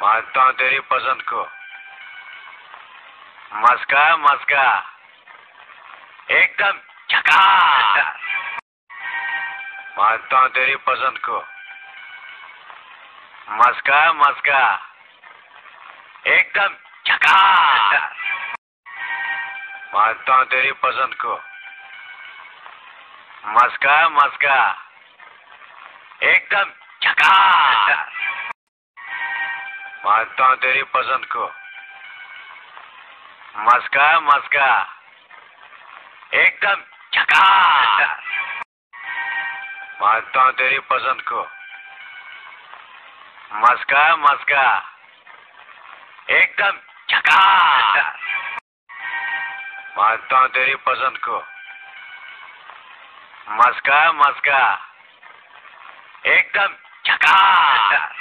मानता हूँ तेरी पसंद को। मस्का मस्का एकदम झकास। मानता हूँ तेरी पसंद को। मस्का मस्का एकदम झकास। मानता हूँ तेरी पसंद को। मस्का मस्का एकदम झकास। मानता हूँ तेरी पसंद को। मस्का मस्का एकदम झकास। मानता हूँ तेरी पसंद को। मस्का मस्का एकदम झकास। मानता हूँ तेरी पसंद को। मस्का मस्का एकदम झकास।